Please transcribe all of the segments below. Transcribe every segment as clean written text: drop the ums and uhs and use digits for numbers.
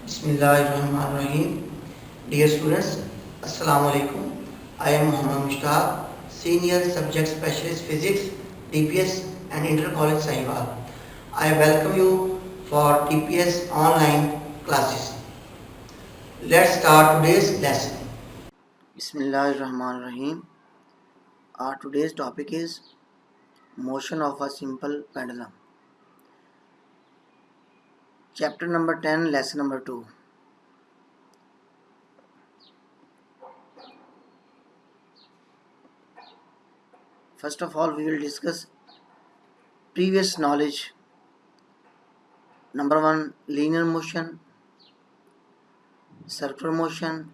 Bismillahirrahmanirrahim. Dear students, Assalamu alaikum. I am Muhammad Mushtaq, Senior Subject Specialist Physics, TPS and Inter-College Sahiwal. I welcome you for TPS online classes. Let's start today's lesson. Bismillahirrahmanirrahim. Our today's topic is motion of a simple pendulum. Chapter number 10, lesson number 2. First of all, we will discuss previous knowledge. Number 1, linear motion, circular motion,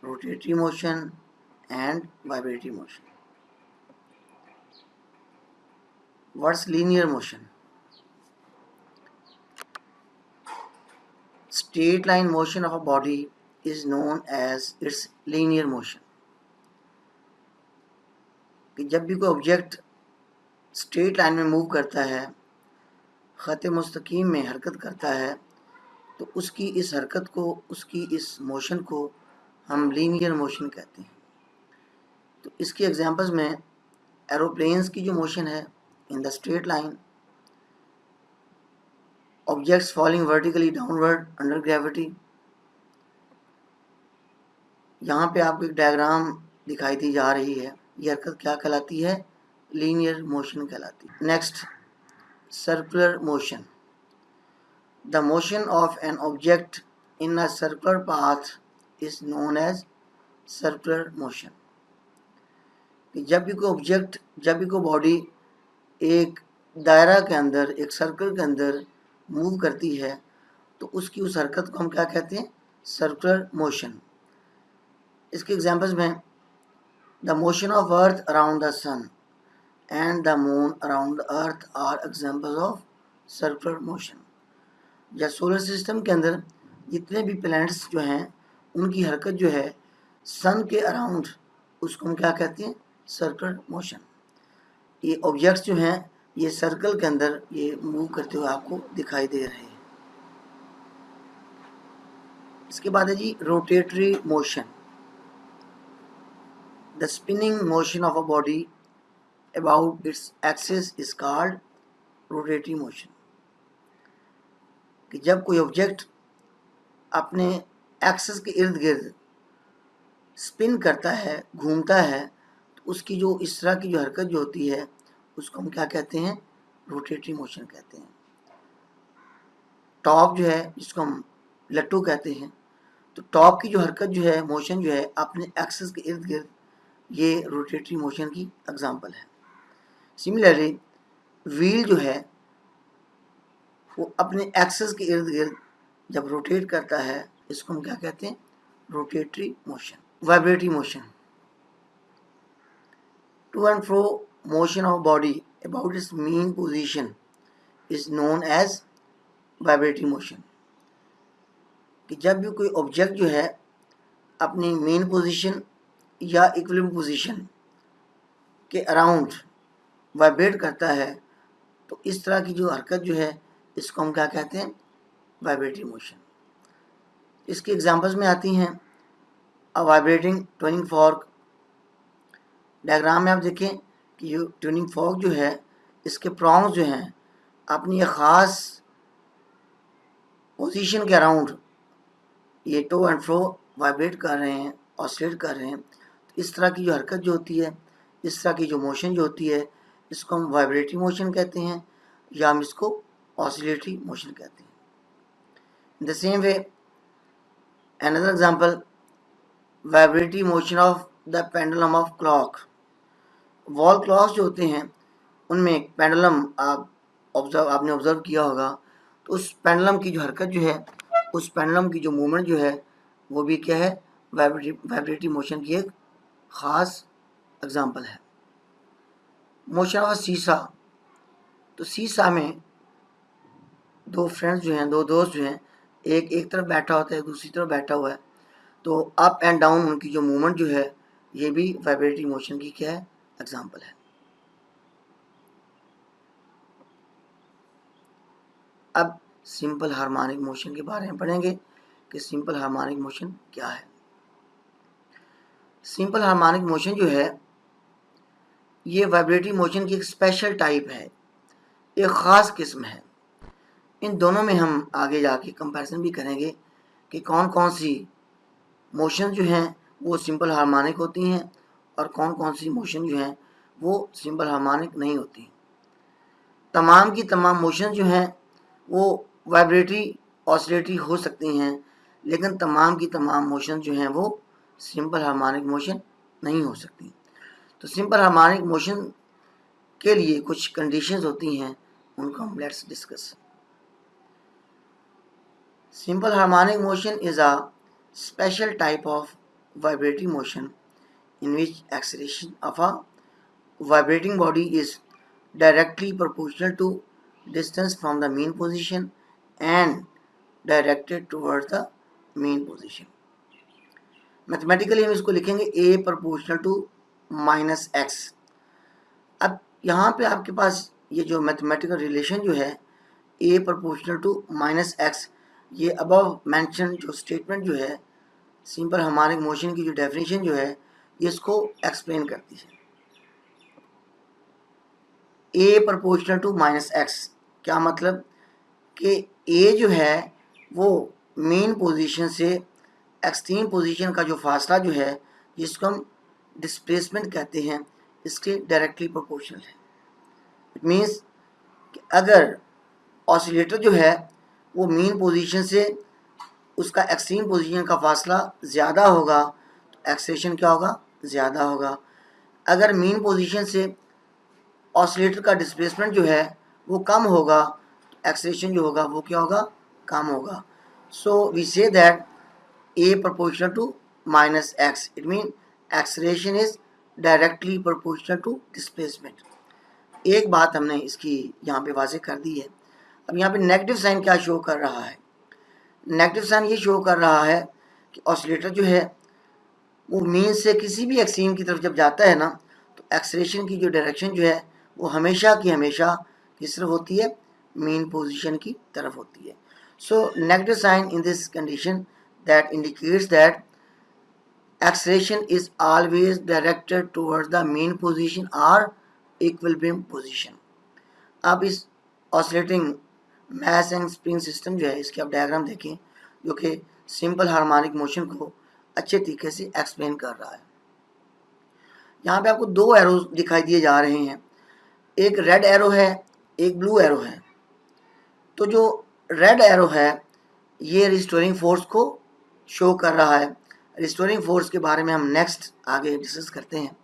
rotatory motion and vibratory motion. What's linear motion? Straight line motion of a body is known as its linear motion. कि जब भी कोई object straight line में move करता है, खत मुस्तकीम में हरकत करता है, तो उसकी इस हरकत को, उसकी इस मोशन को हम लीनियर मोशन कहते हैं. तो इसके एग्जांपल्स में एरोप्लेन्स की जो मोशन है in the straight line, objects falling vertically downward under gravity. यहाँ पे आपको एक डायग्राम दिखाई दी जा रही है. ये हरकत क्या कहलाती है? लीनियर मोशन कहलाती है. Next, circular motion. The motion of an object in a circular path is known as circular motion. जब भी कोई ऑब्जेक्ट, जब भी कोई बॉडी एक दायरा के अंदर, एक सर्कल के अंदर मूव करती है, तो उसकी उस हरकत को हम क्या कहते हैं? Circular motion. इसके एग्जांपल्स में the motion of earth around the sun and the moon around the earth are examples of circular motion. या सोलर सिस्टम के अंदर जितने भी प्लैनेट्स जो हैं, उनकी हरकत जो है सन के अराउंड, उसको हम क्या कहते हैं? Circular motion. ये ऑब्जेक्ट्स जो हैं ये सर्कल के अंदर ये मूव करते हुए आपको दिखाई दे रहे हैं. इसके बाद है G rotatory motion. The spinning motion of a body about its axis is called rotatory motion. कि जब कोई ऑब्जेक्ट अपने एक्सिस के इर्द गिर्द स्पिन करता है, घूमता है, तो उसकी जो इस तरह की जो हरकत जो होती है उसको हम क्या कहते हैं? रोटेटरी मोशन कहते हैं. टॉप जो है जिसको हम लट्टू कहते हैं, तो टॉप की जो हरकत जो है, मोशन जो है अपने एक्सिस के इर्द गिर्द, ये रोटेटरी मोशन की एग्जांपल है. सिमिलरली व्हील जो है वो अपने एक्सिस के इर्द गिर्द जब रोटेट करता है, इसको हम क्या कहते हैं? Rotatory motion. Vibratory motion. To and fro motion of body about its mean position is known as vibratory motion. कि जब भी कोई ऑब्जेक्ट जो है अपनी मेन पोजीशन या इक्विलिब्रियम पोजीशन के अराउंड वाइब्रेट करता है, तो इस तरह की जो हरकत जो है इसको हम क्या कहते हैं? Vibratory motion. इसके एग्जांपल्स में आती हैं अ वाइब्रेटिंग ट्यूनिंग फॉर्क. डायग्राम में आप देखें कि ये ट्यूनिंग फॉर्क जो है, इसके प्रॉन्ग्स जो हैं अपनी एक ख़ास पोजीशन के अराउंड ये टू एंड फ्रो वाइब्रेट कर रहे हैं, ऑसिलेट कर रहे हैं. तो इस तरह की जो हरकत जो होती है, इस तरह की जो मोशन जो होती है, इसको हम वाइब्रेटरी मोशन कहते हैं या हम इसको ऑसिलेटरी मोशन कहते हैं. In the same way another example, vibratory motion of the pendulum of clock. Wall clocks जो होते हैं उनमें पेंडुलम आपने ऑब्जर्व किया होगा, तो उस पेंडुलम की जो हरकत जो है, उस पेंडुलम की जो मूवमेंट जो है वो भी क्या है? वाइब्रेटरी मोशन की एक ख़ास एग्जांपल है. मोशन ऑफ सीसा. तो सीसा में दो फ्रेंड्स जो हैं, दो दोस्त जो हैं, एक तरफ बैठा होता है, दूसरी तरफ बैठा हुआ है, तो अप एंड डाउन उनकी जो मूवमेंट जो है ये भी वाइब्रेटरी मोशन की क्या है? एग्जांपल है. अब सिंपल हार्मोनिक मोशन के बारे में पढ़ेंगे. कि सिंपल हार्मोनिक मोशन क्या है। सिंपल हार्मोनिक मोशन जो है ये वाइब्रेटरी मोशन की एक स्पेशल टाइप है, एक ख़ास किस्म है। इन दोनों में हम आगे जाके कंपैरिजन भी करेंगे कि कौन कौन सी मोशन जो हैं वो सिंपल हार्मोनिक होती हैं और कौन कौन सी मोशन जो हैं वो सिंपल हार्मोनिक नहीं होती। तमाम की तमाम मोशन जो हैं वो वाइब्रेटरी ऑसिलेटरी हो सकती हैं, लेकिन तमाम की तमाम मोशन जो हैं वो सिंपल हार्मोनिक मोशन नहीं हो सकती। तो सिंपल हार्मोनिक मोशन के लिए कुछ कंडीशंस होती हैं, उनको हम let's discuss. Simple harmonic motion is a special type of vibratory motion in which acceleration of a vibrating body is directly proportional to distance from the mean position and directed towards the mean position. Mathematically हम इसको लिखेंगे a proportional to minus x. अब यहाँ पे आपके पास ये जो mathematical relation जो है a proportional to minus x, ये अबव मेंशन जो स्टेटमेंट जो है सिंपल हार्मोनिक मोशन की जो डेफिनेशन जो है ये इसको एक्सप्लेन करती है। ए प्रोपोर्शनल टू माइनस एक्स क्या मतलब कि ए जो है वो मेन पोजीशन से एक्सट्रीम पोजीशन का जो फासला जो है जिसको हम डिस्प्लेसमेंट कहते हैं इसके डायरेक्टली प्रोपोर्शनल है। इट मीन्स कि अगर ऑसिलेटर जो है वो मेन पोजीशन से उसका एक्सट्रीम पोजीशन का फासला ज़्यादा होगा तो एक्सेलेरेशन क्या होगा, ज़्यादा होगा। अगर मीन पोजीशन से ऑसिलेटर का डिस्प्लेसमेंट जो है वो कम होगा तो एक्सेलेरेशन जो होगा वो क्या होगा, कम होगा। So we say that a proportional to minus x, it mean acceleration is directly proportional to displacement. एक बात हमने इसकी यहाँ पे वाज़ेह कर दी है। अब यहाँ पे नेगेटिव साइन क्या शो कर रहा है, नेगेटिव साइन ये शो कर रहा है कि ऑसिलेटर जो है वो मीन से किसी भी एक्सट्रीम की तरफ जब जाता है ना तो एक्सेलेरेशन की जो डायरेक्शन जो है वो हमेशा की हमेशा किस तरफ होती है, मीन पोजीशन की तरफ होती है। So negative sign in this condition that indicates that acceleration is always directed towards the mean position और इक्विलिब्रियम पोजीशन। अब इस oscillating mass and spring system जो है इसके आप डायग्राम देखें जो कि सिंपल हार्मोनिक मोशन को अच्छे तरीके से एक्सप्लेन कर रहा है। यहाँ पे आपको दो एरोज दिखाई दिए जा रहे हैं, एक रेड एरो है एक ब्लू एरो है। तो जो रेड एरो है ये रिस्टोरिंग फोर्स को शो कर रहा है। रिस्टोरिंग फोर्स के बारे में हम नेक्स्ट आगे डिस्कस करते हैं।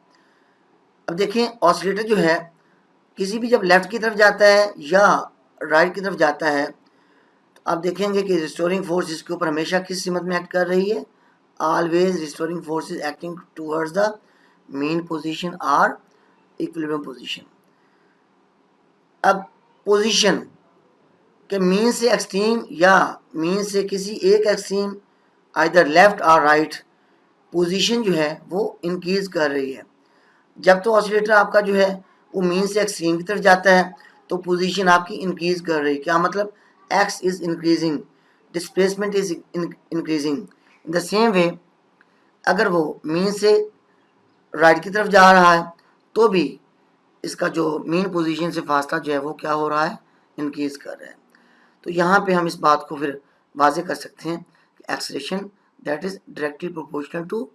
अब देखें ऑसिलेटर जो है किसी भी जब लेफ्ट की तरफ जाता है या राइट की तरफ जाता है तो आप देखेंगे कि रिस्टोरिंग फोर्स इसके ऊपर हमेशा किस सिमत में एक्ट कर रही है, always restoring force is acting towards the main position और इक्विलिब्रियम पोजीशन। अब पोजीशन के मीन से एक्सट्रीम या मीन से किसी एक एक्सट्रीम आइदर लेफ्ट और राइट पोजीशन जो है वो इंक्रीज कर रही है। जब तो ऑसिलेटर आपका जो है वो मीन से एक्सट्रीम की तरफ जाता है तो पोजीशन आपकी इंक्रीज कर रही है। क्या मतलब, x is increasing, displacement is increasing. In the same way अगर वो मीन से राइट की तरफ जा रहा है तो भी इसका जो मीन पोजीशन से फासला जो है वो क्या हो रहा है, इंक्रीज कर रहा है। तो यहाँ पे हम इस बात को फिर वाज़ेह कर सकते हैं कि acceleration that is directly proportional to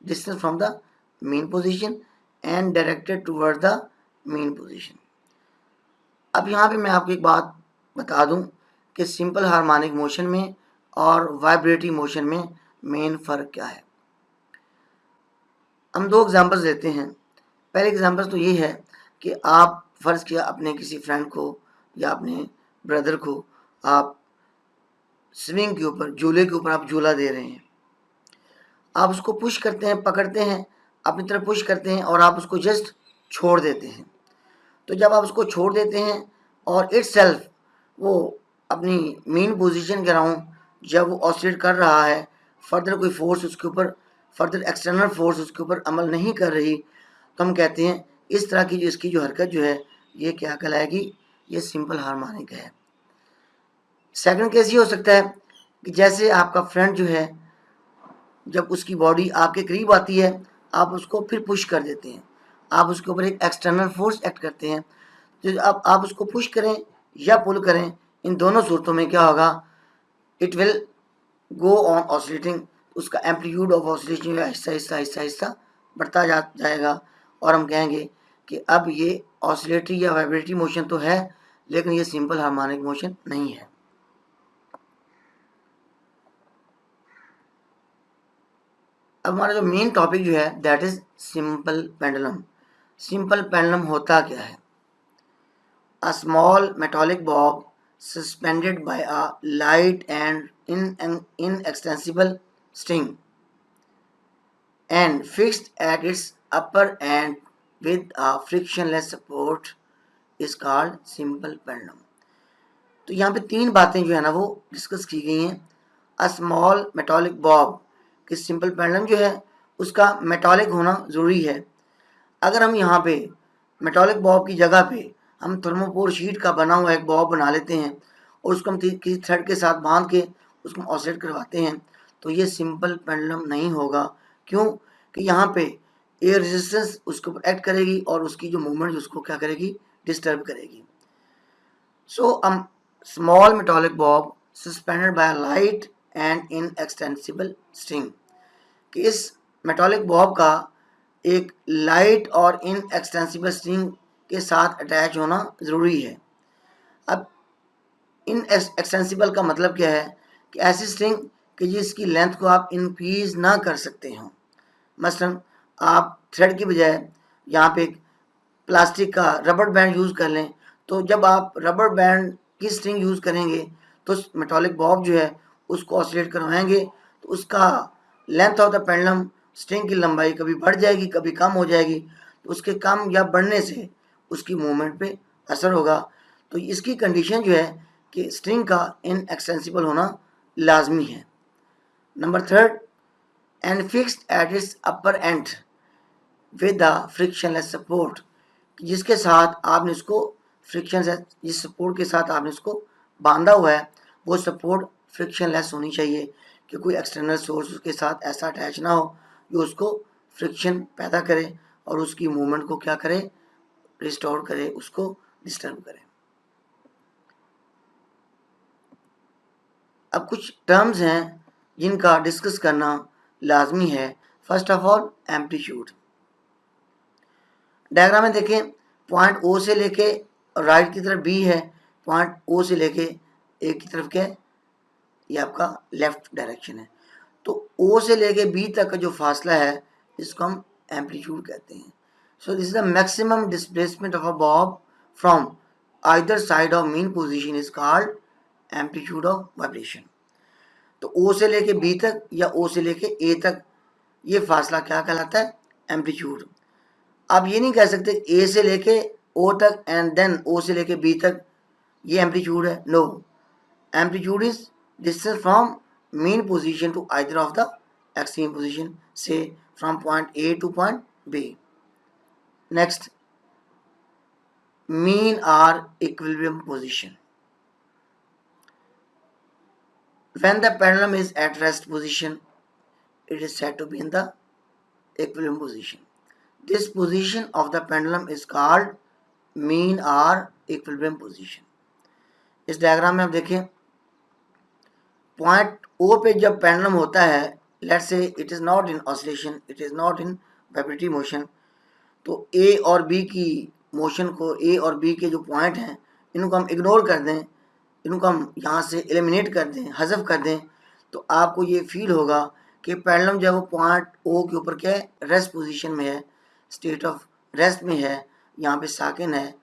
distance from the mean position and directed toward the mean position. अब यहाँ पे मैं आपको एक बात बता दूं कि सिंपल हार्मोनिक मोशन में और वाइब्रेटरी मोशन में मेन फ़र्क क्या है। हम दो एग्जांपल्स लेते हैं। पहले एग्जांपल तो ये है कि आप फ़र्ज़ किया अपने किसी फ्रेंड को या अपने ब्रदर को आप स्विंग के ऊपर, झूले के ऊपर आप झूला दे रहे हैं। आप उसको पुश करते हैं, पकड़ते हैं, अपनी तरफ पुश करते हैं और आप उसको जस्ट छोड़ देते हैं। तो जब आप उसको छोड़ देते हैं और इटसेल्फ वो अपनी मेन पोजीशन के अराउंड जब वो ऑसिलेट कर रहा है, फर्दर कोई फोर्स उसके ऊपर, फर्दर एक्सटर्नल फोर्स उसके ऊपर अमल नहीं कर रही, तो हम कहते हैं इस तरह की जो इसकी जो हरकत जो है ये क्या कहलाएगी, ये सिंपल हार्मोनिक है। सेकंड केस ये हो सकता है कि जैसे आपका फ्रेंड जो है, जब उसकी बॉडी आपके करीब आती है, आप उसको फिर पुश कर देते हैं, आप उसके ऊपर एक एक्सटर्नल फोर्स एक्ट करते हैं। तो अब आप उसको पुश करें या पुल करें, इन दोनों सूरतों में क्या होगा, it will go on oscillating. उसका amplitude of oscillation Aahista Aahista Aahista Aahista बढ़ता जाएगा, और हम कहेंगे कि अब ये ऑसिलेटरी या वाइब्रेटरी मोशन तो है, लेकिन ये सिंपल हार्मोनिक मोशन नहीं है। अब हमारा जो मेन टॉपिक जो है that is simple pendulum. Simple pendulum होता क्या है? A small metallic bob suspended by a light and inextensible string and fixed at its upper end with a frictionless support is called simple pendulum। तो यहाँ पे तीन बातें जो है ना वो डिस्कस की गई हैं। अ स्मॉल मेटालिक बॉब कि सिंपल पेंडुलम जो है उसका मेटालिक होना ज़रूरी है। अगर हम यहाँ पे मेटालिक बॉब की जगह पे हम थर्मोपोर शीट का बना हुआ एक बॉब बना लेते हैं और उसको हम किसी थ्रेड के साथ बांध के उसको ऑसिलेट करवाते हैं, तो ये सिंपल पेंडुलम नहीं होगा। क्यों? कि यहाँ पे एयर रेजिस्टेंस उसके ऊपर एक्ट करेगी और उसकी जो मूवमेंट उसको क्या करेगी, डिस्टर्ब करेगी। So small metallic Bob suspended by light and inextensible string, कि इस मेटालिक बॉब का एक लाइट और इनएक्सटेंसिबल स्ट्रिंग के साथ अटैच होना ज़रूरी है। अब इनएक्सटेंसिबल का मतलब क्या है? कि ऐसी स्ट्रिंग कि जिसकी लेंथ को आप इंक्रीज ना कर सकते हो। मसलन आप थ्रेड की बजाय यहाँ पे प्लास्टिक का रबर बैंड यूज़ कर लें, तो जब आप रबर बैंड की स्ट्रिंग यूज़ करेंगे तो मेटालिक बॉब जो है उसको ऑसिलेट करवाएंगे, तो उसका length of the pendulum, string की लंबाई कभी बढ़ जाएगी कभी कम हो जाएगी, तो उसके कम या बढ़ने से उसकी मूवमेंट पे असर होगा। तो इसकी कंडीशन जो है कि स्ट्रिंग का इनएक्सटेंसिबल होना लाजमी है। Number third, and fixed at its upper and with the frictionless support, जिसके साथ आपने इसको फ्रिक्शन, जिस सपोर्ट के साथ आपने इसको बांधा हुआ है वो सपोर्ट फ्रिक्शनलेस होनी चाहिए, कि कोई एक्सटर्नल सोर्स उसके साथ ऐसा अटैच ना हो जो उसको फ्रिक्शन पैदा करे और उसकी मूवमेंट को क्या करे, रिस्टोर करे, उसको डिस्टर्ब करे। अब कुछ टर्म्स हैं जिनका डिस्कस करना लाजमी है। First of all amplitude. Diagram में देखें, पॉइंट ओ से लेके राइट की तरफ बी है, पॉइंट ओ से लेके ए की तरफ क्या है, ये आपका लेफ्ट डायरेक्शन है। तो ओ से लेके बी तक का जो फासला है इसको हम एम्पलीट्यूड कहते हैं। So this is the maximum displacement of a Bob from either side of mean position is called amplitude of vibration. तो ओ से लेके बी तक या ओ से लेके ए तक ये फासला क्या कहलाता है, एम्पलीट्यूड। आप ये नहीं कह सकते ए से लेके ओ तक एंड देन ओ से लेके बी तक ये एम्पलीट्यूड है, no. Amplitude is distance from mean position to either of the extreme position, say from point A to point B. Next, mean or equilibrium position. When the pendulum is at rest position, it is said to be in the equilibrium position. This position of the pendulum is called mean or equilibrium position. इस diagram में आप देखें, point ओ पे जब pendulum होता है, let's say it is not in oscillation, it is not in vibratory motion, तो ए और बी की मोशन को, ए और बी के जो पॉइंट हैं इनको हम इग्नोर कर दें, इनको हम यहाँ से एलिमिनेट कर दें, हज़फ कर दें, तो आपको ये फील होगा कि पेंडुलम जब वो पॉइंट ओ के ऊपर क्या है, रेस्ट पोजीशन में है, स्टेट ऑफ रेस्ट में है, यहाँ पे साकिन है,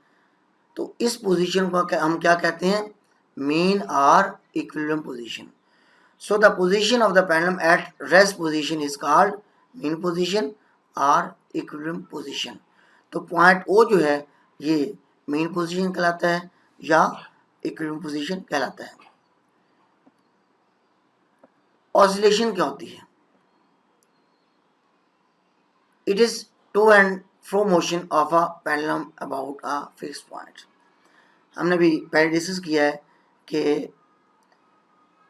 तो इस पोजीशन को हम क्या कहते हैं, मीन और equilibrium position. So the position of the pendulum at rest position is called mean position और इक्विलिब्रियम पोजीशन। तो पॉइंट ओ जो है ये मीन पोजीशन कहलाता है या इक्विलिब्रियम पोजीशन कहलाता है। ऑसिलेशन क्या होती है? It is to and fro motion of a pendulum about a fixed point. हमने भी पहले डिस्कस किया है कि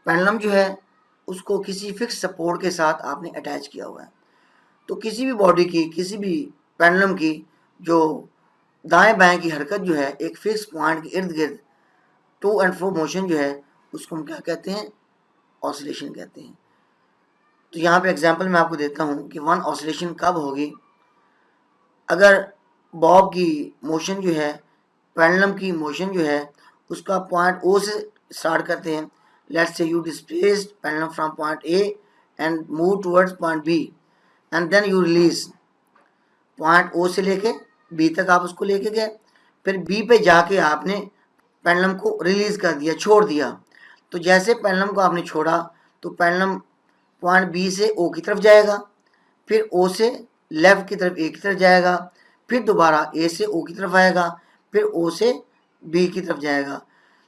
पेंडुलम जो है उसको किसी फिक्स सपोर्ट के साथ आपने अटैच किया हुआ है। तो किसी भी बॉडी की, किसी भी पेंडुलम की जो दाएं बाएं की हरकत जो है एक फिक्स पॉइंट के इर्द गिर्द टू एंड फ्रो मोशन जो है उसको हम क्या कहते हैं, ऑसिलेशन कहते हैं। तो यहाँ पे एग्जांपल मैं आपको देता हूँ कि वन ऑसिलेशन कब होगी। अगर बॉब की मोशन जो है, पेंडुलम की मोशन जो है उसका पॉइंट ओ से स्टार्ट करते हैं। Let's say you displaced pendulum from point A and move towards point B and then you release. Point O से लेके बी तक आप उसको लेके गए, फिर बी पे जाके आपने पेंडुलम को रिलीज कर दिया, छोड़ दिया। तो जैसे पेंडुलम को आपने छोड़ा तो पेंडुलम पॉइंट बी से ओ की तरफ जाएगा, फिर ओ से लेफ्ट की तरफ ए की तरफ जाएगा, फिर दोबारा ए से ओ की तरफ आएगा, फिर ओ से बी की तरफ जाएगा।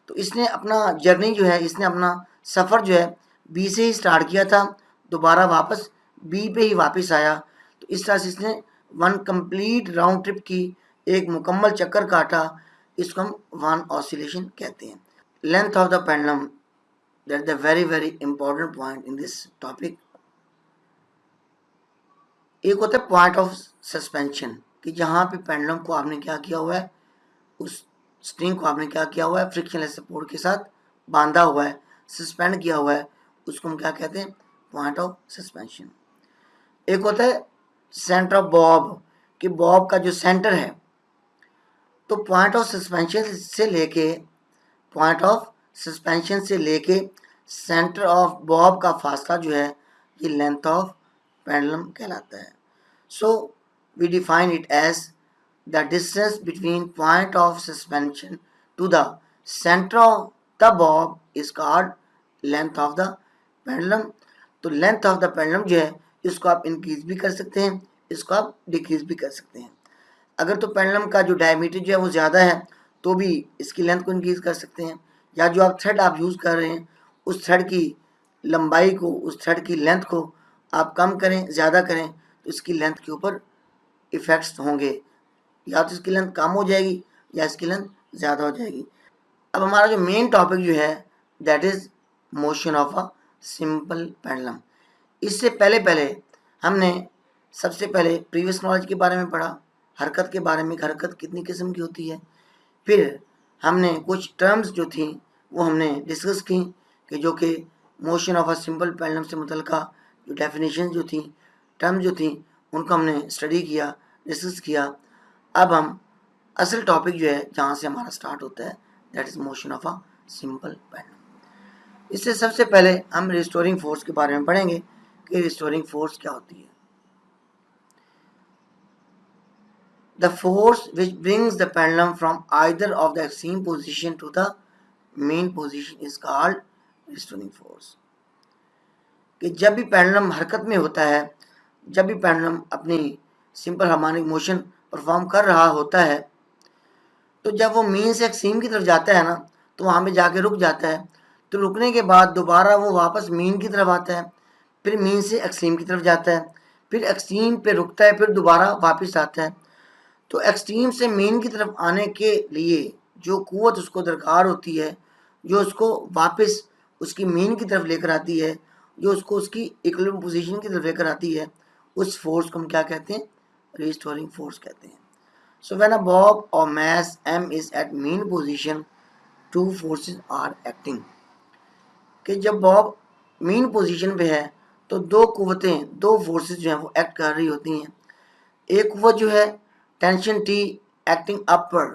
तो इसने अपना जर्नी जो है, इसने अपना सफ़र जो है बी से ही स्टार्ट किया था, दोबारा वापस बी पे ही वापस आया। तो इस तरह से इसने वन कंप्लीट राउंड ट्रिप की, एक मुकम्मल चक्कर काटा। इसको हम वन ऑसिलेशन कहते हैं। Length of the pendulum, that is the very very important point in this topic. एक होता है पॉइंट ऑफ सस्पेंशन, कि जहाँ पे पेंडुलम को आपने क्या किया हुआ है, उस स्ट्रिंग को आपने क्या किया हुआ है, फ्रिक्शनलेस सपोर्ट के साथ बांधा हुआ है, सस्पेंड किया हुआ है, उसको हम क्या कहते हैं, पॉइंट ऑफ सस्पेंशन। एक होता है सेंटर ऑफ बॉब, कि बॉब का जो सेंटर है, तो पॉइंट ऑफ सस्पेंशन से लेके सेंटर ऑफ बॉब का फासला जो है ये लेंथ ऑफ पेंडुलम कहलाता है। So we define it as the distance between point of suspension to the centre of the bob is called length of the pendulum. तो लेंथ ऑफ द पेंडुलम जो है इसको आप इंक्रीज भी कर सकते हैं, इसको आप डिक्रीज भी कर सकते हैं। अगर तो पेंडुलम का जो डायमीटर जो है वो ज़्यादा है तो भी इसकी लेंथ को इंक्रीज कर सकते हैं, या जो आप थ्रेड आप यूज़ कर रहे हैं उस थ्रेड की लंबाई को, उस थ्रेड की लेंथ को आप कम करें, ज़्यादा करें, तो इसकी लेंथ के ऊपर इफ़ेक्ट्स होंगे, या तो इसकी लेंथ कम हो जाएगी या इसकी लेंथ ज़्यादा हो जाएगी। अब हमारा जो मेन टॉपिक जो है that is motion of a simple pendulum. इससे पहले हमने सबसे पहले प्रीवियस नॉलेज के बारे में पढ़ा, हरकत के बारे में, हरकत कितनी किस्म की होती है। फिर हमने कुछ टर्म्स जो थी वो हमने डिस्कस की, कि जो कि motion of a simple pendulum से मुतल्लिका जो डेफिनेशन जो थी, टर्म जो थी, उनको हमने स्टडी किया, डिस्कस किया। अब हम असल टॉपिक जो है जहाँ से हमारा स्टार्ट होता है that is motion of a simple pendulum. इससे सबसे पहले हम रिस्टोरिंग फोर्स के बारे में पढ़ेंगे कि रिस्टोरिंग फोर्स क्या होती है। The force which brings the pendulum from either of the extreme position to the mean position is called restoring force। कि जब भी पेंडुलम हरकत में होता है, जब भी पेंडुलम अपनी सिंपल हार्मोनिक मोशन परफॉर्म कर रहा होता है, तो जब वो मीन से एक्सट्रीम की तरफ जाता है ना, तो वहाँ पे जाके रुक जाता है। तो रुकने के बाद दोबारा वो वापस मीन की तरफ आता है, फिर मीन से एक्सट्रीम की तरफ जाता है, फिर एक्सट्रीम पे रुकता है, फिर दोबारा वापस आता है। तो एक्सट्रीम से मेन की तरफ आने के लिए जो क़ुव्वत उसको दरकार होती है, जो उसको वापस उसकी मेन की तरफ लेकर आती है, जो उसको उसकी इक्विलिब्रियम पोजीशन की तरफ लेकर आती है, उस फोर्स को हम क्या कहते हैं, रिस्टोरिंग फोर्स कहते हैं। सो व्हेन अ बॉब और mass m is at mean position, two forces are acting. कि जब बॉब मेन पोजीशन पे है तो दो क़ुव्वतें, दो फोर्सेस जो हैं वो एक्ट कर रही होती हैं। एक क़ुव्वत जो है टेंशन टी एक्टिंग अपवर्ड,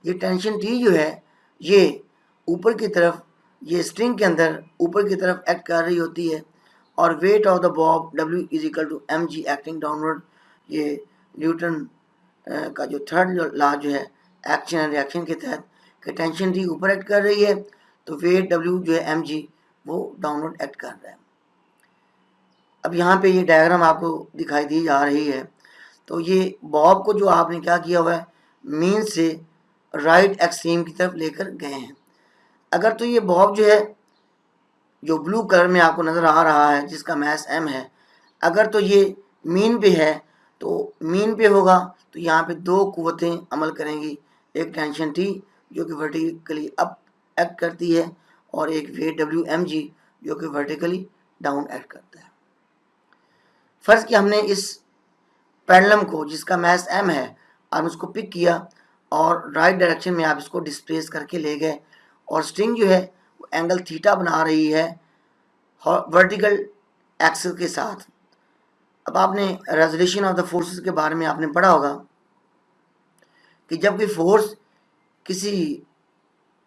ये टेंशन टी जो है ये ऊपर की तरफ, ये स्ट्रिंग के अंदर ऊपर की तरफ एक्ट कर रही होती है। और weight of the bob W is equal to mg acting downward, ये न्यूटन का जो थर्ड लॉ जो है एक्शन एंड रिएक्शन के तहत, कि टेंशन टी ऊपर एक्ट कर रही है तो वेट W जो है mg वो डाउनवर्ड एक्ट कर रहा है। अब यहाँ पे ये डायग्राम आपको दिखाई दी जा रही है। तो ये बॉब को जो आपने क्या किया हुआ है, मीन से राइट एक्सट्रीम की तरफ लेकर गए हैं। अगर तो ये बॉब जो है, जो ब्लू कलर में आपको नज़र आ रहा है जिसका मास m है, अगर तो ये मीन पे है तो मीन पे होगा तो यहाँ पे दो क़ुव्वतें अमल करेंगी, एक टेंशन टी जो कि वर्टिकली अप एक्ट करती है, और एक वेट W mg जो कि वर्टिकली डाउन एक्ट करता है। फर्ज कि हमने इस पेंडुलम को जिसका मास m है, आप उसको पिक किया और राइट डायरेक्शन में आप इसको डिस्प्लेस करके ले गए और स्ट्रिंग जो है वो एंगल थीटा बना रही है वर्टिकल एक्सिस के साथ। अब आपने रेजोल्यूशन ऑफ द फोर्सेस के बारे में आपने पढ़ा होगा कि जब कोई फोर्स किसी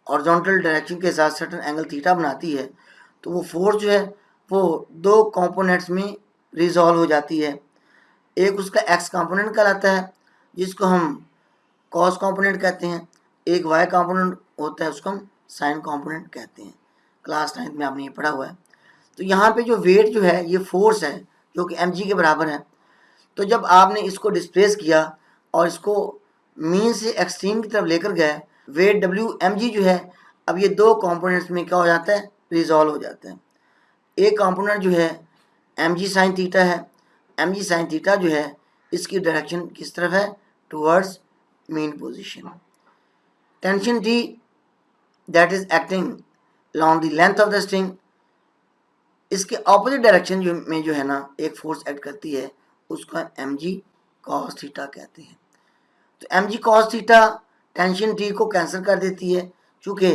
हॉरिजॉन्टल डायरेक्शन के साथ सर्टेन एंगल थीटा बनाती है तो वो फोर्स जो है वो दो कंपोनेंट्स में रिजॉल्व हो जाती है। एक उसका एक्स कंपोनेंट कहलाता है जिसको हम कॉस कंपोनेंट कहते हैं, एक वाई कंपोनेंट होता है उसको हम साइन कंपोनेंट कहते हैं। क्लास 9th में आपने ये पढ़ा हुआ है। तो यहाँ पे जो वेट जो है ये फोर्स है जो कि mg के बराबर है। तो जब आपने इसको डिस्प्लेस किया और इसको मीन से एक्सट्रीम की तरफ लेकर गए, वेट डब्ल्यू mg जो है अब ये दो कंपोनेंट्स में क्या हो जाता है, रिजॉल्व हो जाता है। एक कंपोनेंट जो है mg साइन थीटा है, mg साइन थीटा जो है इसकी डायरेक्शन किस तरफ है, towards mean position. Tension T that is acting along the length of the string, इसके ऑपोजिट डायरेक्शन में जो है ना एक फोर्स एक्ट करती है उसको mg cos थीटा कहते हैं। तो mg cos theta tension T को कैंसिल कर देती है चूँकि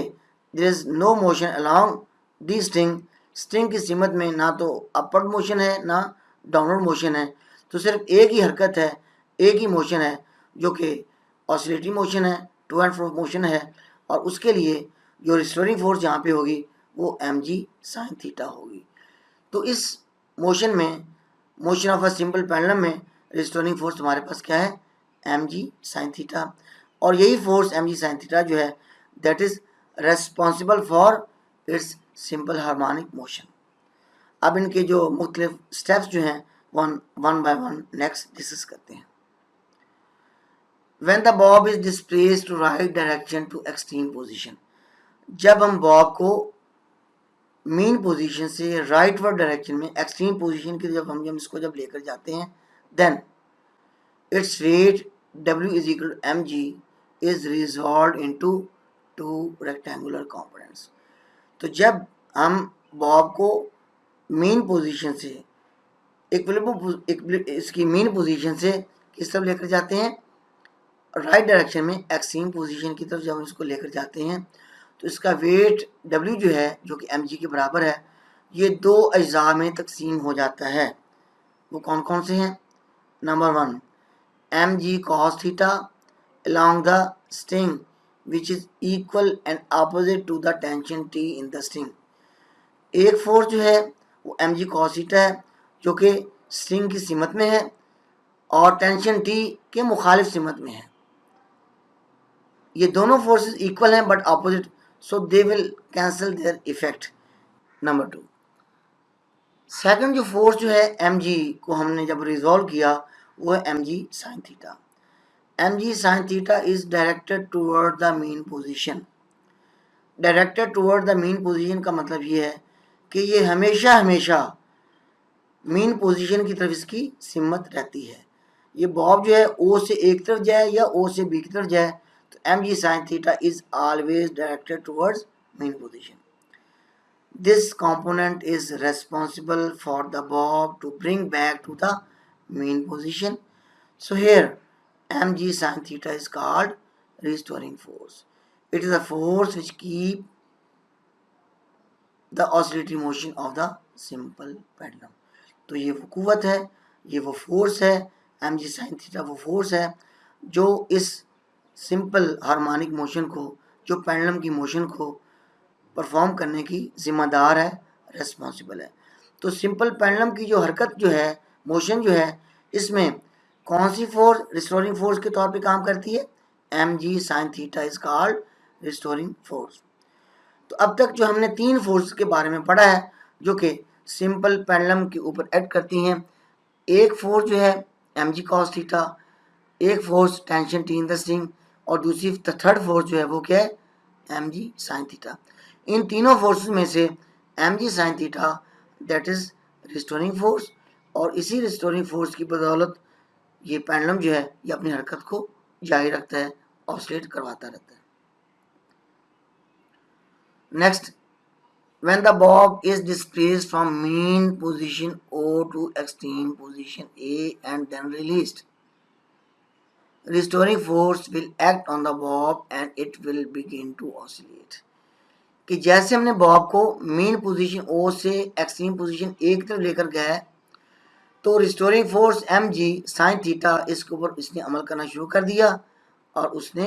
there is no motion along the string. String की सिमत में ना तो अपवर्ड मोशन है ना डाउनवर्ड मोशन है, तो सिर्फ एक ही हरकत है, एक ही मोशन है जो कि ऑसिलेटरी मोशन है, टू एंड फ्रो मोशन है, और उसके लिए जो रिस्टोरिंग फोर्स यहाँ पे होगी वो mg साइन थीटा होगी। तो इस मोशन में, motion of a simple pendulum में रिस्टोरिंग फोर्स हमारे पास क्या है, mg साइन थीटा, और यही फोर्स mg साइन थीटा जो है that is responsible for its simple harmonic motion. अब इनके जो मुख्तलिफ स्टेप्स जो हैं one by one next discuss करते हैं। When the bob is displaced to right direction to extreme position, जब हम बॉब को मीन पोजीशन से राइटवर्ड डायरेक्शन में एक्सट्रीम पोजीशन की जब इसको लेकर जाते हैं, then its weight W is equal to mg is resolve into two rectangular components. तो जब हम बॉब को मीन पोजीशन से इसकी मीन पोजीशन से किस तरफ लेकर जाते हैं, राइट डायरेक्शन में एक्सट्रीम पोजीशन की तरफ जब इसको लेकर जाते हैं तो इसका वेट W जो है जो कि mg के बराबर है, ये दो अज्जा में तकसीम हो जाता है। वो कौन कौन से हैं, number 1 mg cos theta along the string which is equal and opposite to the tension T in the string। एक फोर्स जो है वो mg cos थीटा है जो कि स्ट्रिंग की सिमत में है और टेंशन T के मुखालिफ सिमत में है। ये दोनों फोर्सेस इक्वल हैं but opposite, so they will cancel their effect. Number 2 second जो फोर्स जो है mg को हमने जब रिजॉल्व किया वो है mg sine theta. mg sign theta is directed toward the mean position. Directed toward the mean position का मतलब ये है कि ये हमेशा हमेशा मीन पोजीशन की तरफ इसकी सिमत रहती है। ये बॉब जो है O से एक तरफ जाए या O से B की तरफ जाए तो mg sin theta is always directed towards mean position. This component is responsible for the bob to bring back to the mean position. So here mg sin theta is called restoring force. It is a force which keep the oscillatory motion of the simple pendulum. तो ये वो कुव्वत है, ये वो force है, mg sin theta वो force है जो इस सिंपल हार्मोनिक मोशन को, जो पेंडुलम की मोशन को परफॉर्म करने की जिम्मेदार है, रेस्पॉन्सिबल है। तो सिंपल पेंडुलम की जो हरकत जो है, मोशन जो है, इसमें कौन सी फोर्स रिस्टोरिंग फोर्स के तौर पे काम करती है, mg sin theta is called restoring force. तो अब तक जो हमने तीन फोर्स के बारे में पढ़ा है जो कि सिंपल पेंडुलम के ऊपर एक्ट करती हैं। एक फोर्स जो है mg cos थीटा, एक force tension T in the string, और दूसरी थर्ड फोर्स जो है वो क्या है, mg sin थीटा। इन तीनों फोर्सेस में से mg sin theta that is restoring force, और इसी रिस्टोरिंग फोर्स की बदौलत ये पेंडुलम जो है ये अपनी हरकत को जारी रखता है, ऑसिलेट करवाता रहता है। Next when the bob is displaced from mean position O to extreme position A and then released, restoring force will act on the bob and it will begin to oscillate. कि जैसे हमने Bob को mean position ओ से extreme position A की तरफ लेकर गया तो रिस्टोरिंग फोर्स एम जी साइन थीटा इसके ऊपर इसने अमल करना शुरू कर दिया और उसने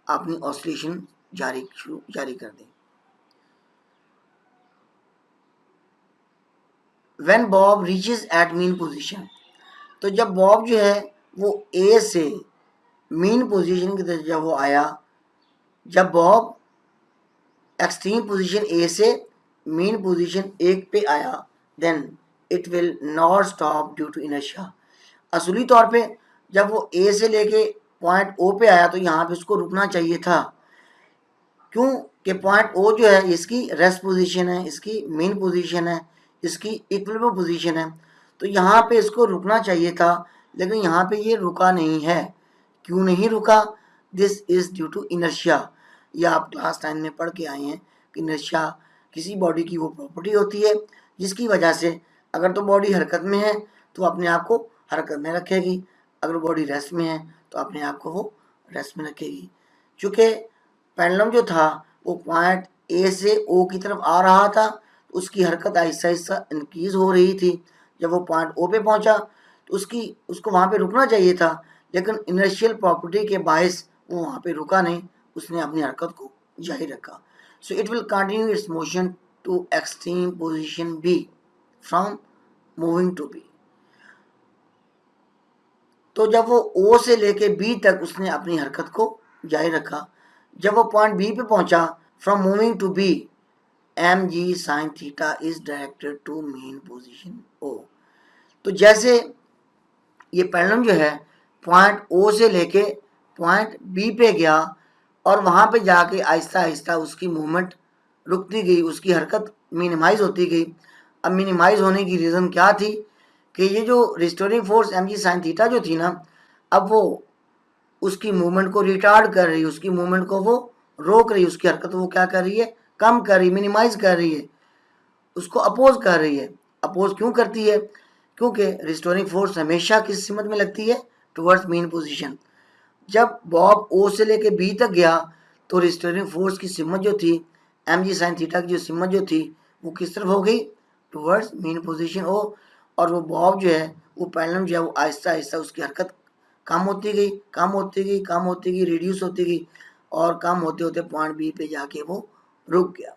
अपनी ऑसिलेशन जारी कर दी. When bob reaches at mean position, तो जब बॉब जो है वो ए से मीन पोजीशन की तरफ जब वो आया, जब बॉब एक्सट्रीम पोजीशन ए से मीन पोजीशन एक पे आया, then it will not stop due to inertia. असली तौर पे जब वो ए से लेके पॉइंट ओ पे आया तो यहाँ पे उसको रुकना चाहिए था. क्यों कि पॉइंट ओ जो है इसकी रेस्ट पोजीशन है, इसकी मेन पोजीशन है, इसकी इक्विलिब्रियम पोजीशन है, तो यहाँ पे इसको रुकना चाहिए था, लेकिन यहाँ पे ये रुका नहीं है. क्यों नहीं रुका? This is due to inertia. ये आप क्लास 9 में पढ़ के आए हैं कि इनर्शिया किसी बॉडी की वो प्रॉपर्टी होती है जिसकी वजह से अगर तो बॉडी हरकत में है तो अपने आप को हरकत में रखेगी, अगर बॉडी रेस्ट में है तो अपने आप को वो रेस्ट में रखेगी. चूँकि पेंडुलम जो था वो पॉइंट ए से ओ की तरफ आ रहा था, तो उसकी हरकत आहिस्ता आहिस्ता इंक्रीज हो रही थी. जब वो पॉइंट ओ पे पहुंचा तो उसको वहाँ पे रुकना चाहिए था, लेकिन इनर्शियल प्रॉपर्टी के बायस वो वहाँ पे रुका नहीं, उसने अपनी हरकत को जारी रखा. So it will continue its motion to extreme position B from moving to B. तो जब वो ओ से लेके बी तक उसने अपनी हरकत को जारी रखा. जब वो पॉइंट बी पे पहुंचा, from moving to B M ji sine theta is directed to mean position O. तो जैसे ये पेंडुलम जो है पॉइंट ओ से लेके पॉइंट बी पे गया और वहाँ पे जाके आहिस्ता आहिस्ता उसकी मूवमेंट रुकती गई, उसकी हरकत मिनिमाइज होती गई. अब मिनिमाइज होने की रीज़न क्या थी कि ये जो रिस्टोरिंग फोर्स एम जी साइन थीटा जो थी ना, अब वो उसकी मूवमेंट को रिटार्ड कर रही है, उसकी मूवमेंट को वो रोक रही है, उसकी हरकत वो क्या कर रही है, कम कर रही है, मिनिमाइज कर रही है, उसको अपोज कर रही है. अपोज क्यों करती है? क्योंकि रिस्टोरिंग फोर्स हमेशा किस सिमत में लगती है? Towards main position. जब बॉब ओ से लेके बी तक गया तो रिस्टोरिंग फोर्स की सिमत जो थी एम जी साइन थीटा की जो सिमत जो थी वो किस तरफ हो गई? टुवर्ड्स मेन पोजीशन ओ. और वो बॉब जो है वो पेंडुलम जो है वो आहिस्ता आहिस्ता उसकी हरकत कम होती गई, कम होती गई, कम होती गई, रिड्यूस होती गई और कम होते होते पॉइंट बी पे जाके वो रुक गया.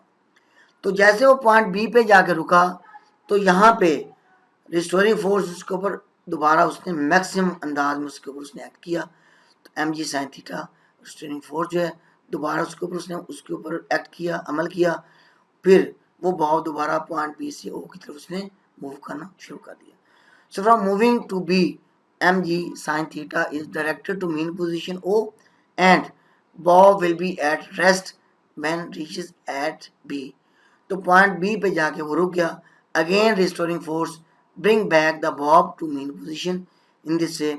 तो जैसे वो पॉइंट बी पे जाके रुका तो यहाँ पे रिस्टोरिंग फोर्स उसके ऊपर दोबारा उसने मैक्सिमम अंदाज में उसके ऊपर उसने एक्ट किया. तो एम जी साइन थीटा रिस्टोरिंग फोर्स जो है दोबारा उसके ऊपर एक्ट किया, अमल किया. फिर वो बॉब दोबारा पॉइंट बी से ओ की तरफ उसने मूव करना शुरू कर दिया. So from moving to B mg sin theta is directed to mean position O and bob will be at rest when reaches at B. तो पॉइंट B पे जाके वो रुक गया. Again restoring force bring back the bob to mean position. In this way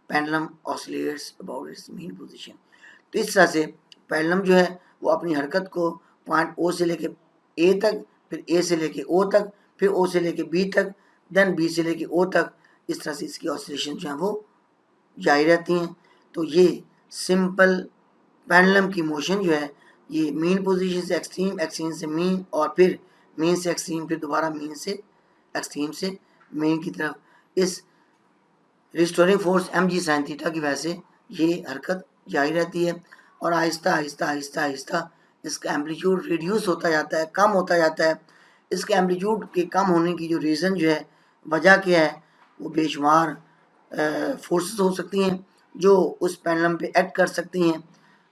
pendulum oscillates about its mean position. तो इस तरह से पेंडुलम जो है वो अपनी हरकत को पॉइंट O से लेके A तक, फिर A से लेके O तक, फिर O से लेके B तक, देन B से लेके O तक, इस तरह से इसकी ऑसिलेशन जो है वो जारी रहती हैं. तो ये सिंपल पेंडुलम की मोशन जो है ये मीन पोजीशन से एक्सट्रीम, एक्सट्रीम से मीन और फिर मीन से एक्सट्रीम, फिर दोबारा मीन से एक्सट्रीम से मीन की तरफ इस रिस्टोरिंग फोर्स एम जी साइन थीटा की वजह से ये हरकत जारी रहती है. और आहिस्ता आहिस्ता आहिस्ता आहिस्ता इसका एम्पलीट्यूड रिड्यूस होता जाता है, कम होता जाता है. इसके एम्पलीट्यूड के कम होने की जो रीज़न जो है, वजह क्या है, वो बेशुमार फोर्सेस हो सकती हैं जो उस पेंडुलम पे एक्ट कर सकती हैं,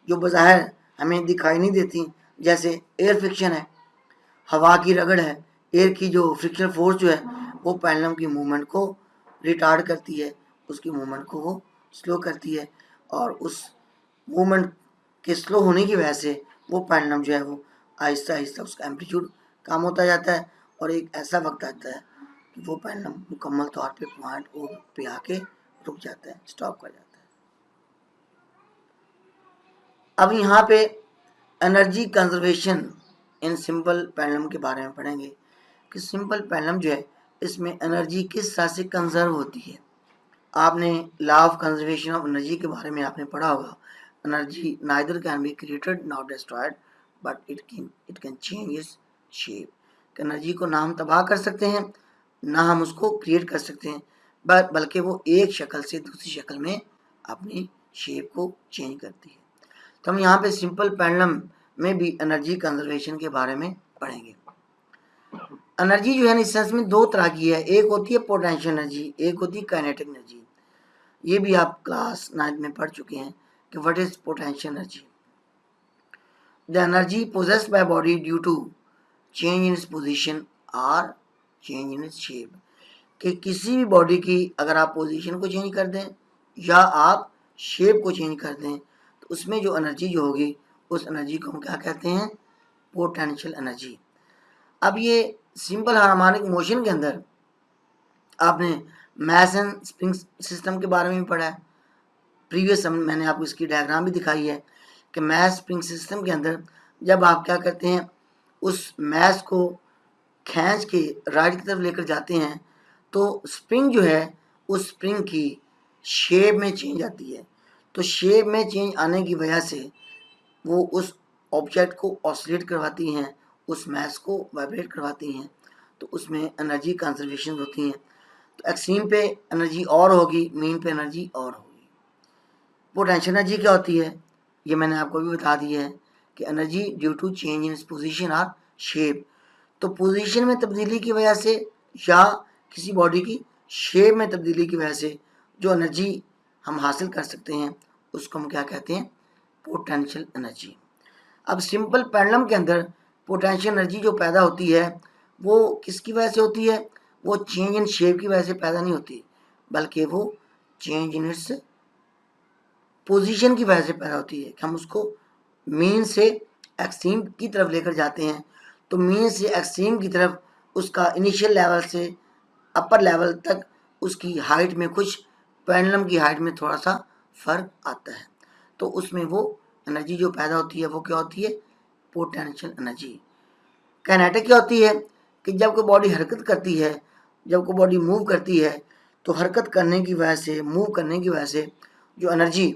जो बज़ाहिर हमें दिखाई नहीं देती. जैसे एयर फ्रिक्शन है, हवा की रगड़ है, एयर की जो फ्रिक्शन फोर्स जो है वो पेंडुलम की मूवमेंट को रिटार्ड करती है, उसकी मूवमेंट को वो स्लो करती है. और उस मूवमेंट के स्लो होने की वजह से वो पेंडुलम जो है वो आहिस्ता आहिस्ता उसका एम्पलीट्यूड कम होता जाता है और एक ऐसा वक्त आता है कि वो पेंडुलम मुकम्मल तौर पे पॉइंट ओ पे आके रुक जाता है, स्टॉप कर जाता है. अब यहाँ पे energy conservation in simple pendulum के बारे में पढ़ेंगे कि सिंपल पेंडुलम जो है इसमें एनर्जी किस तरह से कंजर्व होती है। आपने law of conservation of energy के बारे में आपने पढ़ा होगा। Energy neither can be created not destroyed but it can change its shape. Energy को ना हम तबाह कर सकते हैं, ना हम उसको क्रिएट कर सकते हैं, बल्कि वो एक शक्ल से दूसरी शक्ल में अपनी शेप को चेंज करती है। तो हम यहाँ पे सिंपल पेंडुलम में भी एनर्जी कंजर्वेशन के बारे में पढ़ेंगे। एनर्जी जो है इस सेंस में दो तरह की है, एक होती है पोटेंशियल एनर्जी, एक होती है काइनेटिक एनर्जी। ये भी आप क्लास 9 में पढ़ चुके हैं कि what is potential energy. The energy possessed by body due to change in its position और चेंज इन इट्स शेप। कि किसी भी बॉडी की अगर आप पोजीशन को चेंज कर दें या आप शेप को चेंज कर दें तो उसमें जो एनर्जी जो होगी उस एनर्जी को हम क्या कहते हैं, पोटेंशियल एनर्जी। अब ये सिंपल हार्मोनिक मोशन के अंदर आपने मास एंड स्प्रिंग सिस्टम के बारे में भी पढ़ा है। प्रीवियस मैंने आपको इसकी डायग्राम भी दिखाई है कि मास स्प्रिंग सिस्टम के अंदर जब आप क्या करते हैं, उस मास को खींच के राइट की तरफ लेकर जाते हैं तो स्प्रिंग जो है उस स्प्रिंग की शेप में चेंज आती है। तो शेप में चेंज आने की वजह से वो उस ऑब्जेक्ट को ऑसिलेट करवाती हैं, उस मास को वाइब्रेट करवाती हैं, तो उसमें एनर्जी कंजर्वेशन होती है। तो एक्सट्रीम पे एनर्जी और होगी, मीन पे एनर्जी और होगी। पोटेंशियल एनर्जी क्या होती है ये मैंने आपको भी बता दिया है कि energy due to change in position और शेप। तो पोजीशन में तब्दीली की वजह से या किसी बॉडी की शेप में तब्दीली की वजह से जो एनर्जी हम हासिल कर सकते हैं उसको हम क्या कहते हैं, पोटेंशियल एनर्जी। अब सिंपल पेंडुलम के अंदर पोटेंशियल एनर्जी जो पैदा होती है वो किसकी वजह से होती है, वो चेंज इन शेप की वजह से पैदा नहीं होती बल्कि वो चेंज इन इट्स पोजीशन की वजह से पैदा होती है। कि हम उसको मीन से एक्सट्रीम की तरफ लेकर जाते हैं तो मीन से एक्सट्रीम की तरफ उसका इनिशियल लेवल से अपर लेवल तक उसकी हाइट में कुछ पेंडुलम की हाइट में थोड़ा सा फर्क आता है। तो उसमें वो एनर्जी जो पैदा होती है वो क्या होती है, पोटेंशियल एनर्जी। काइनेटिक क्या होती है कि जब कोई बॉडी हरकत करती है, जब कोई बॉडी मूव करती है तो हरकत करने की वजह से, मूव करने की वजह से जो एनर्जी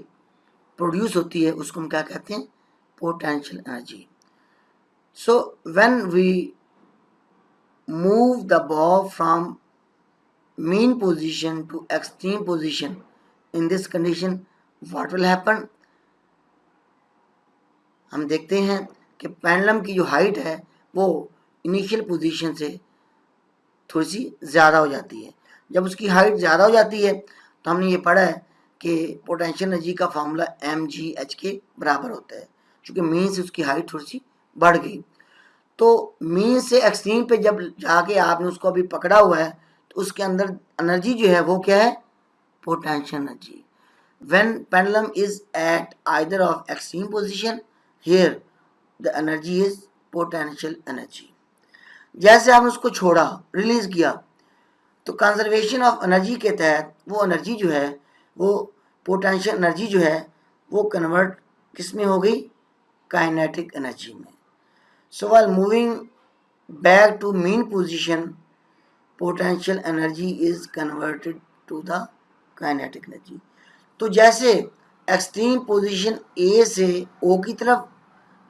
प्रोड्यूस होती है उसको हम क्या कहते हैं, potential energy. So when we move the ball from mean position to extreme position, in this condition what will happen, हम देखते हैं कि पेंडुलम की जो हाइट है वो इनिशियल पोजीशन से थोड़ी सी ज़्यादा हो जाती है। जब उसकी हाइट ज़्यादा हो जाती है तो हमने ये पढ़ा है कि पोटेंशियल एनर्जी का फार्मूला mgh के बराबर होता है, क्योंकि मीन से उसकी हाइट थोड़ी सी बढ़ गई। तो मीन से एक्सट्रीम पे जब जाके आपने उसको अभी पकड़ा हुआ है तो उसके अंदर एनर्जी जो है वो क्या है, potential energy. When pendulum is at either of extreme position, here the energy is potential energy. जैसे आपने उसको छोड़ा, रिलीज किया, तो कंजर्वेशन ऑफ एनर्जी के तहत वो एनर्जी जो है वो पोटेंशियल एनर्जी जो है वो कन्वर्ट किस में हो गई, काइनेटिक एनर्जी में। So while moving back to mean position, potential energy is converted to the kinetic energy. तो जैसे एक्सट्रीम पोजीशन ए से ओ की तरफ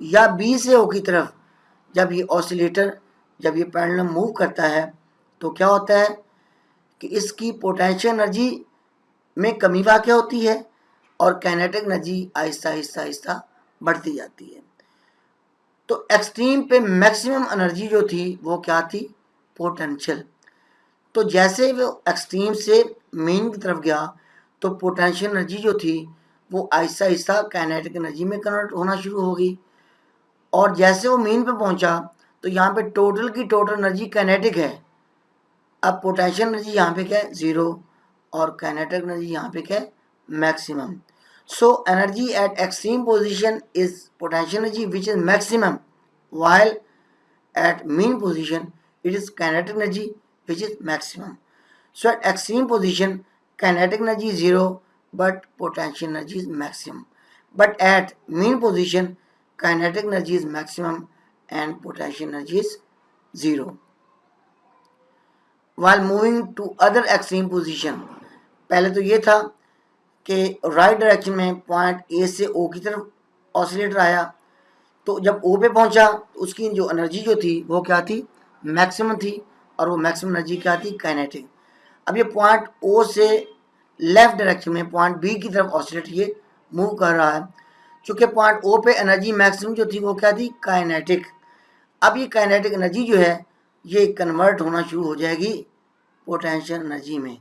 या बी से ओ की तरफ जब ये ऑसिलेटर, जब ये पेंडुलम मूव करता है तो क्या होता है कि इसकी पोटेंशियल एनर्जी में कमी वाक़या होती है और काइनेटिक एनर्जी आहिस्ता आहिस्ता आहिस्ता बढ़ती जाती है। तो एक्सट्रीम पे मैक्सिमम एनर्जी जो थी वो क्या थी, पोटेंशियल। तो जैसे वो एक्सट्रीम से मीन की तरफ गया तो पोटेंशियल एनर्जी जो थी वो आहिस्ता आहिस्ता काइनेटिक एनर्जी में कन्वर्ट होना शुरू हो गई। और जैसे वो मीन पे पहुंचा तो यहाँ पे टोटल की टोटल एनर्जी काइनेटिक है। अब पोटेंशियल एनर्जी यहाँ पे क्या है, ज़ीरो, और काइनेटिक एनर्जी यहाँ पे क्या है, maximum. So energy at extreme position is potential energy which is maximum, while at mean position it is kinetic energy which is maximum. So at extreme position kinetic energy is zero but potential energy is maximum, but at mean position kinetic energy is maximum and potential energy is 0. While moving to other extreme position, पहले तो ये था कि right direction में point A से ओ की तरफ oscillator आया, तो जब ओ पे पहुंचा तो उसकी जो एनर्जी जो थी वो क्या थी, मैक्सिमम थी, और वो मैक्सिमम एनर्जी क्या थी, काइनेटिक। अब ये पॉइंट ओ से लेफ्ट डायरेक्शन में पॉइंट बी की तरफ ऑसिलेटर ये मूव कर रहा है, चूँकि पॉइंट ओ पे एनर्जी मैक्सिमम जो थी वो क्या थी, काइनेटिक। अब ये काइनेटिक एनर्जी जो है ये कन्वर्ट होना शुरू हो जाएगी पोटेंशियल एनर्जी में।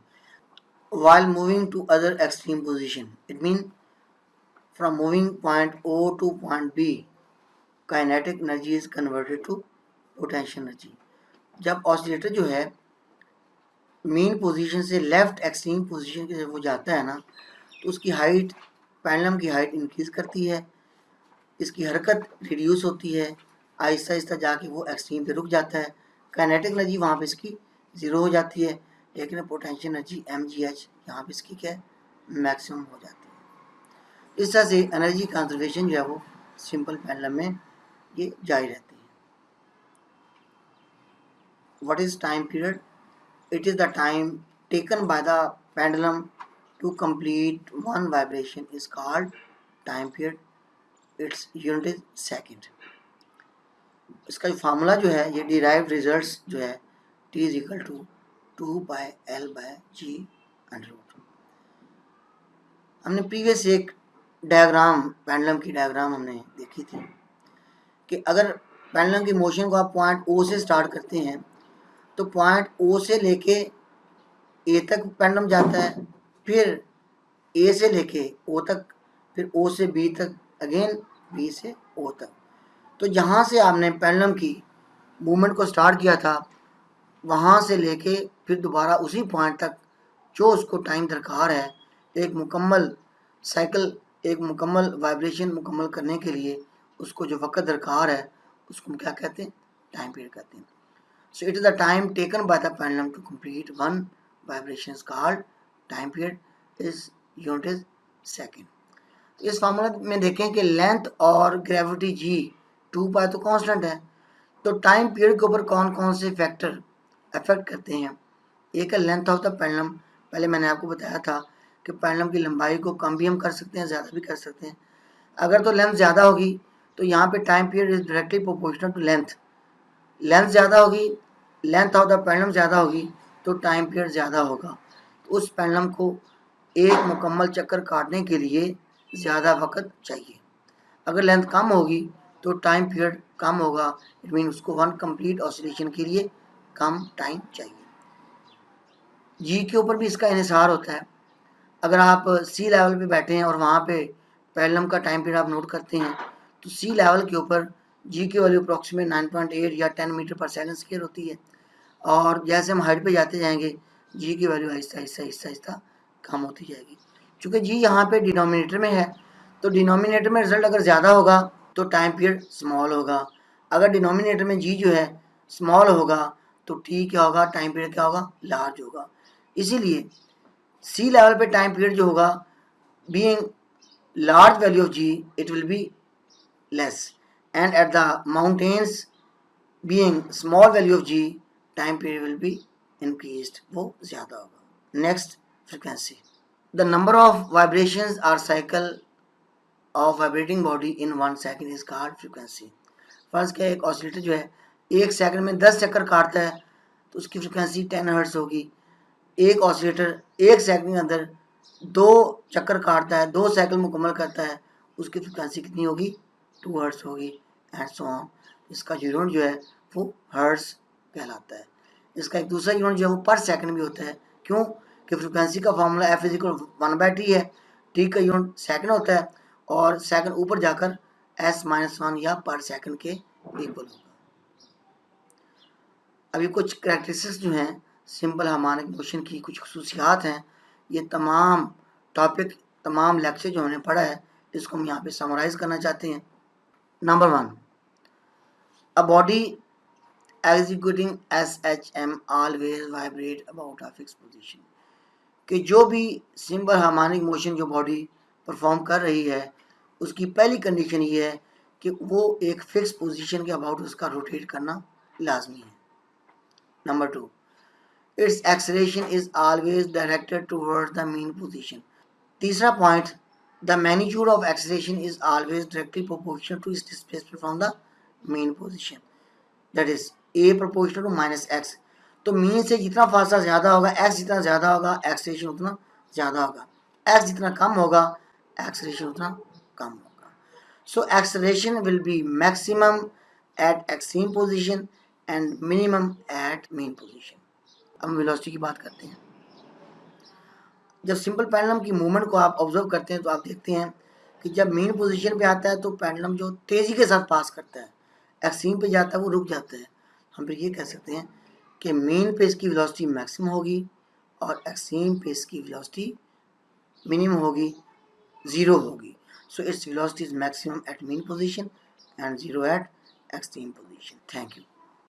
while moving to other extreme position, it means from moving point O to point B, kinetic energy is converted to potential energy. जब ऑसिलेटर जो है मेन पोजीशन से लेफ्ट एक्सट्रीम पोजीशन की जब वो जाता है ना, तो उसकी हाइट, पेंडुलम की हाइट इंक्रीज करती है, इसकी हरकत रिड्यूस होती है, आहिस्ता आहिस्ता जाके वो एक्सट्रीम पे रुक जाता है, काइनेटिक एनर्जी वहाँ पे इसकी ज़ीरो हो जाती है, लेकिन पोटेंशियल एनर्जी mgh यहाँ पे इसकी क्या है, मैक्सिमम हो जाती है। इस तरह से एनर्जी कंजर्वेशन जो है वो सिंपल पेंडुलम में ये जारी रहती है। What is time period? It is the time taken by the pendulum to complete one vibration is called time period. Its unit is second. इसका जो फार्मूला जो है ये डिराइव्ड रिजल्ट्स जो है T is equal to 2/L/G under root. हमने previous एक diagram, pendulum की डायग्राम हमने देखी थी कि अगर पेंडुलम की मोशन को आप पॉइंट O से स्टार्ट करते हैं तो पॉइंट O से लेके A तक पेंडुलम जाता है, फिर A से लेके O तक, फिर O से B तक, अगेन B से O तक। तो जहाँ से आपने पेंडुलम की मूवमेंट को स्टार्ट किया था वहाँ से लेके फिर दोबारा उसी पॉइंट तक जो उसको टाइम दरकार है, एक मुकम्मल साइकिल, एक मुकम्मल वाइब्रेशन मुकम्मल करने के लिए उसको जो वक्त दरकार है उसको क्या कहते हैं, टाइम पीरियड कहते हैं। So it is the time taken by the pendulum to complete one vibration is called time period, is unit is second. इस फार्मूला में देखें कि लेंथ और ग्रेविटी G 2π तो कांस्टेंट है, तो टाइम पीरियड के ऊपर कौन कौन से फैक्टर अफेक्ट करते हैं। एक है लेंथ ऑफ द पेंडुलम। पहले मैंने आपको बताया था कि पेंडुलम की लंबाई को कम भी हम कर सकते हैं, ज़्यादा भी कर सकते हैं। अगर तो लेंथ ज़्यादा होगी तो यहाँ पे time period is directly proportional to length. Length ज़्यादा होगी, लेंथ ऑफ द पेंडुलम ज़्यादा होगी तो टाइम पीरियड ज़्यादा होगा। तो उस पेंडुलम को एक मुकम्मल चक्कर काटने के लिए ज़्यादा वक्त चाहिए। अगर लेंथ कम होगी तो टाइम पीरियड कम होगा, इट मीन उसको वन कंप्लीट ऑसिलेशन के लिए कम टाइम चाहिए। जी के ऊपर भी इसका इन्हिसार होता है। अगर आप सी लेवल पे बैठे हैं और वहाँ पे पेंडुलम का टाइम पीरियड आप नोट करते हैं तो सी लेवल के ऊपर जी की वैल्यू अप्रॉक्सीमेट 9.8 या 10 मीटर पर सेकंड स्क्वायर होती है, और जैसे हम हाइट पे जाते जाएंगे जी की वैल्यू आहिस्ता आहिस्ता आहिस्ता आहिस्ता कम होती जाएगी। चूँकि जी यहाँ पे डिनोमिनेटर में है तो डिनोमिनेटर में रिजल्ट अगर ज़्यादा होगा तो टाइम पीरियड स्मॉल होगा, अगर डिनोमिनेटर में जी जो है स्मॉल होगा तो टी क्या होगा, टाइम पीरियड क्या होगा, लार्ज होगा। इसीलिए सी लेवल पे टाइम पीरियड जो होगा being large value of G it will be less, and at the mountains being small value of G time period will be increased, वो ज़्यादा होगा। Next, frequency. The number of vibrations or cycle of vibrating body in 1 second is called frequency. First क्या, एक oscillator जो है 1 second में 10 चक्कर काटता है तो उसकी फ्रीक्वेंसी 10 हर्ट्ज होगी। एक ऑसिलेटर 1 सेकंड के अंदर 2 चक्कर काटता है, 2 साइकिल मुकम्मल करता है, उसकी फ्रीक्वेंसी कितनी होगी, 2 हर्ट्ज होगी, एंड सो ऑन। इसका यूनिट जो है वो हर्ट्ज कहलाता है। इसका एक दूसरा यूनिट जो है वो पर सेकंड भी होता है। क्यों कि फ्रीक्वेंसी का formula F is equal 1/T है, टी का यूनिट सेकंड होता है और सेकंड ऊपर जाकर S-1 या पर सेकंड के इक्वल होगा। अभी कुछ करैक्टरिस्टिक्स जो हैं सिंपल हार्मोनिक मोशन की, कुछ खसूसियात हैं। ये तमाम टॉपिक, तमाम लेक्चर जो हमने पढ़ा है इसको हम यहाँ पे समराइज करना चाहते हैं। Number 1, a body executing SHM always vibrate about a fix position. कि जो भी सिंपल हार्मोनिक मोशन जो बॉडी परफॉर्म कर रही है उसकी पहली कंडीशन ये है कि वो एक फिक्स पोजीशन के अबाउट उसका रोटेट करना लाजमी है। Number 2, its acceleration is always directed towards the mean position. तीसरा point, the magnitude of acceleration is always directly proportional to its displacement from the mean position, that is a proportional to minus X. तो mean से जितना फासला ज़्यादा होगा, x जितना ज़्यादा होगा, एक्सेलरेशन उतना ज़्यादा होगा, x जितना कम होगा, एक्सेलरेशन उतना कम होगा। So acceleration will be maximum at extreme position and minimum at mean position. अब वेलोसिटी की बात करते हैं। जब सिंपल पेंडुलम की मूवमेंट को आप ऑब्जर्व करते हैं तो आप देखते हैं कि जब मीन पोजीशन पे आता है तो पेंडुलम जो तेज़ी के साथ पास करता है, एक्सट्रीम पे जाता है वो रुक जाता है। हम फिर ये कह सकते हैं कि मीन पे इसकी वेलोसिटी मैक्सिमम होगी और एक्सट्रीम पे इसकी वेलोसिटी मिनिमम होगी, ज़ीरो होगी। So its velocity is maximum at mean position and zero at extreme position. Thank you.